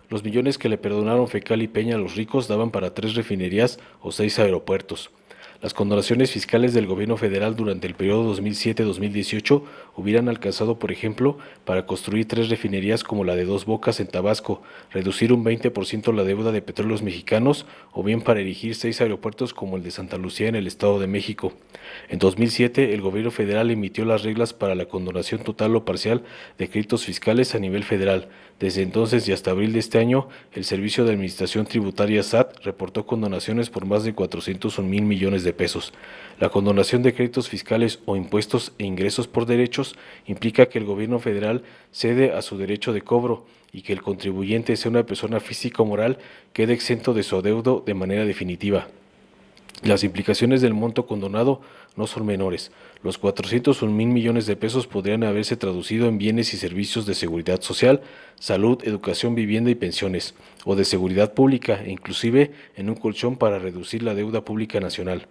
Los millones que le perdonaron Fecal y Peña a los ricos daban para 3 refinerías o 6 aeropuertos. Las condonaciones fiscales del gobierno federal durante el periodo 2007-2018 hubieran alcanzado, por ejemplo, para construir 3 refinerías como la de Dos Bocas en Tabasco, reducir un 20% la deuda de Petróleos Mexicanos o bien para erigir 6 aeropuertos como el de Santa Lucía en el Estado de México. En 2007, el gobierno federal emitió las reglas para la condonación total o parcial de créditos fiscales a nivel federal. Desde entonces y hasta abril de este año, el Servicio de Administración Tributaria SAT reportó condonaciones por más de 401 mil millones de pesos. La condonación de créditos fiscales o impuestos e ingresos por derechos implica que el gobierno federal cede a su derecho de cobro y que el contribuyente, sea una persona física o moral, quede exento de su adeudo de manera definitiva. Las implicaciones del monto condonado no son menores. Los 401 mil millones de pesos podrían haberse traducido en bienes y servicios de seguridad social, salud, educación, vivienda y pensiones, o de seguridad pública, e inclusive en un colchón para reducir la deuda pública nacional.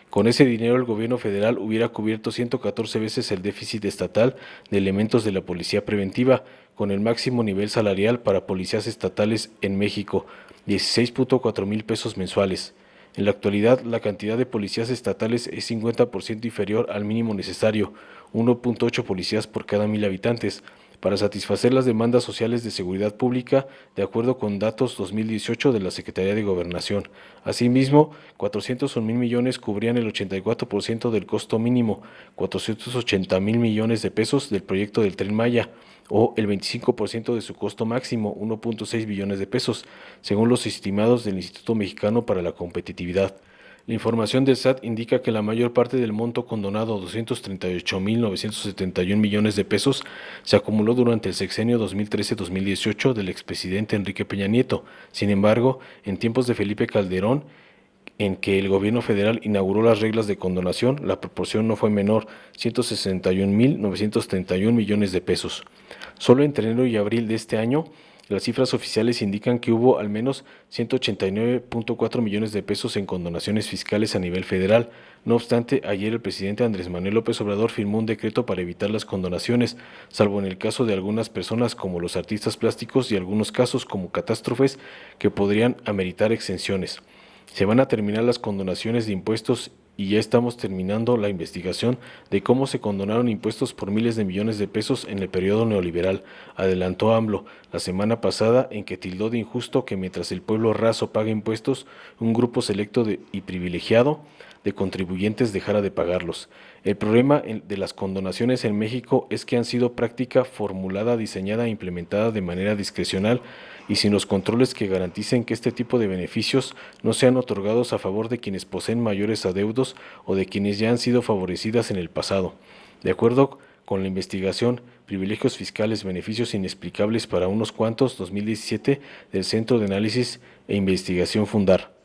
Con ese dinero el gobierno federal hubiera cubierto 114 veces el déficit estatal de elementos de la policía preventiva, con el máximo nivel salarial para policías estatales en México, 16.4 mil pesos mensuales. En la actualidad, la cantidad de policías estatales es 50% inferior al mínimo necesario, 1.8 policías por cada 1,000 habitantes, para satisfacer las demandas sociales de seguridad pública, de acuerdo con datos 2018 de la Secretaría de Gobernación. Asimismo, 401 mil millones cubrían el 84% del costo mínimo, 480 mil millones de pesos del proyecto del Tren Maya, o el 25% de su costo máximo, 1.6 billones de pesos, según los estimados del Instituto Mexicano para la Competitividad. La información del SAT indica que la mayor parte del monto condonado, 238.971 millones de pesos, se acumuló durante el sexenio 2013-2018 del expresidente Enrique Peña Nieto. Sin embargo, en tiempos de Felipe Calderón, en que el gobierno federal inauguró las reglas de condonación, la proporción no fue menor, 161.931 millones de pesos. Solo entre enero y abril de este año, las cifras oficiales indican que hubo al menos 189.4 millones de pesos en condonaciones fiscales a nivel federal. No obstante, ayer el presidente Andrés Manuel López Obrador firmó un decreto para evitar las condonaciones, salvo en el caso de algunas personas como los artistas plásticos y algunos casos como catástrofes que podrían ameritar exenciones. Se van a terminar las condonaciones de impuestos y ya estamos terminando la investigación de cómo se condonaron impuestos por miles de millones de pesos en el periodo neoliberal, adelantó AMLO la semana pasada, en que tildó de injusto que mientras el pueblo raso paga impuestos, un grupo selecto y privilegiado de contribuyentes dejara de pagarlos. El problema de las condonaciones en México es que han sido práctica formulada, diseñada e implementada de manera discrecional y sin los controles que garanticen que este tipo de beneficios no sean otorgados a favor de quienes poseen mayores adeudos o de quienes ya han sido favorecidas en el pasado. De acuerdo con la investigación Privilegios Fiscales, Beneficios Inexplicables para unos cuantos, 2017, del Centro de Análisis e Investigación Fundar.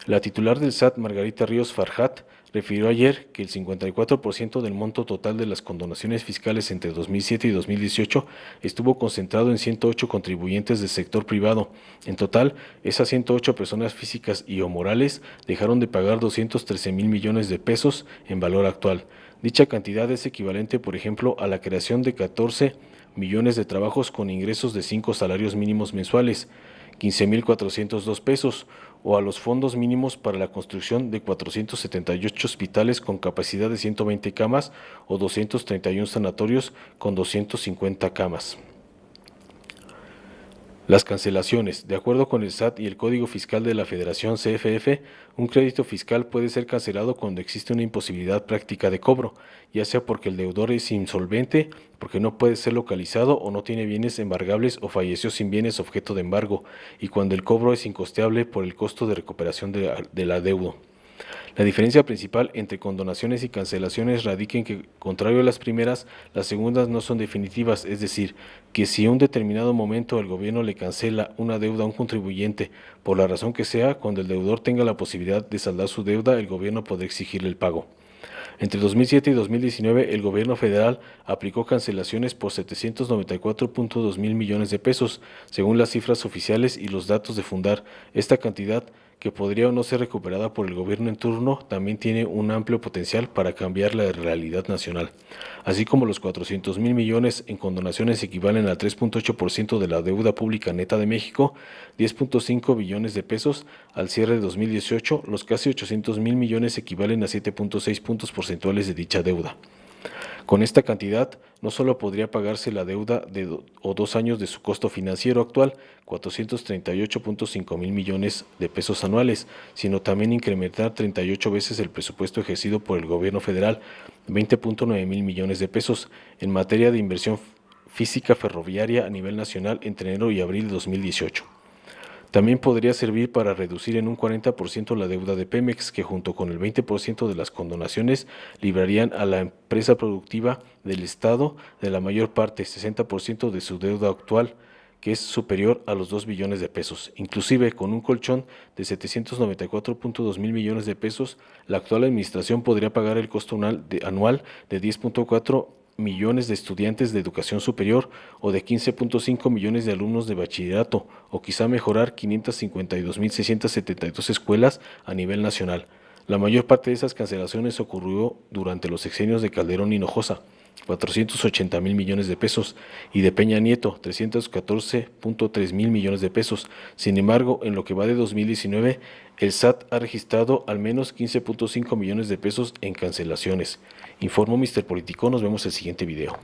La titular del SAT, Margarita Ríos Farjat, refirió ayer que el 54% del monto total de las condonaciones fiscales entre 2007 y 2018 estuvo concentrado en 108 contribuyentes del sector privado. En total, esas 108 personas físicas y o morales dejaron de pagar 213 mil millones de pesos en valor actual. Dicha cantidad es equivalente, por ejemplo, a la creación de 14 millones de trabajos con ingresos de 5 salarios mínimos mensuales, 15.402 pesos, o a los fondos mínimos para la construcción de 478 hospitales con capacidad de 120 camas o 231 sanatorios con 250 camas. Las cancelaciones. De acuerdo con el SAT y el Código Fiscal de la Federación CFF, un crédito fiscal puede ser cancelado cuando existe una imposibilidad práctica de cobro, ya sea porque el deudor es insolvente, porque no puede ser localizado o no tiene bienes embargables o falleció sin bienes objeto de embargo, y cuando el cobro es incosteable por el costo de recuperación del adeudo. La diferencia principal entre condonaciones y cancelaciones radica en que, contrario a las primeras, las segundas no son definitivas, es decir, que si en un determinado momento el gobierno le cancela una deuda a un contribuyente, por la razón que sea, cuando el deudor tenga la posibilidad de saldar su deuda, el gobierno podrá exigirle el pago. Entre 2007 y 2019, el gobierno federal aplicó cancelaciones por 794.2 mil millones de pesos, según las cifras oficiales y los datos de Fundar. Esta cantidad que podría o no ser recuperada por el gobierno en turno, también tiene un amplio potencial para cambiar la realidad nacional. Así como los 400,000 millones en condonaciones equivalen al 3.8% de la deuda pública neta de México, 10.5 billones de pesos, al cierre de 2018, los casi 800,000 millones equivalen a 7.6 puntos porcentuales de dicha deuda. Con esta cantidad, no solo podría pagarse la deuda de 2 años de su costo financiero actual, 438.5 mil millones de pesos anuales, sino también incrementar 38 veces el presupuesto ejercido por el gobierno federal, 20.9 mil millones de pesos, en materia de inversión física ferroviaria a nivel nacional entre enero y abril de 2018. También podría servir para reducir en un 40% la deuda de Pemex, que junto con el 20% de las condonaciones librarían a la empresa productiva del Estado de la mayor parte, 60% de su deuda actual, que es superior a los 2 billones de pesos. Inclusive, con un colchón de 794.2 mil millones de pesos, la actual administración podría pagar el costo anual de 10.4 millones de estudiantes de educación superior o de 15.5 millones de alumnos de bachillerato, o quizá mejorar 552.672 escuelas a nivel nacional. La mayor parte de esas cancelaciones ocurrió durante los sexenios de Calderón y Hinojosa, 480 mil millones de pesos, y de Peña Nieto, 314.3 mil millones de pesos. Sin embargo, en lo que va de 2019, el SAT ha registrado al menos 15.5 millones de pesos en cancelaciones. Informó Mr. Político, nos vemos el siguiente video.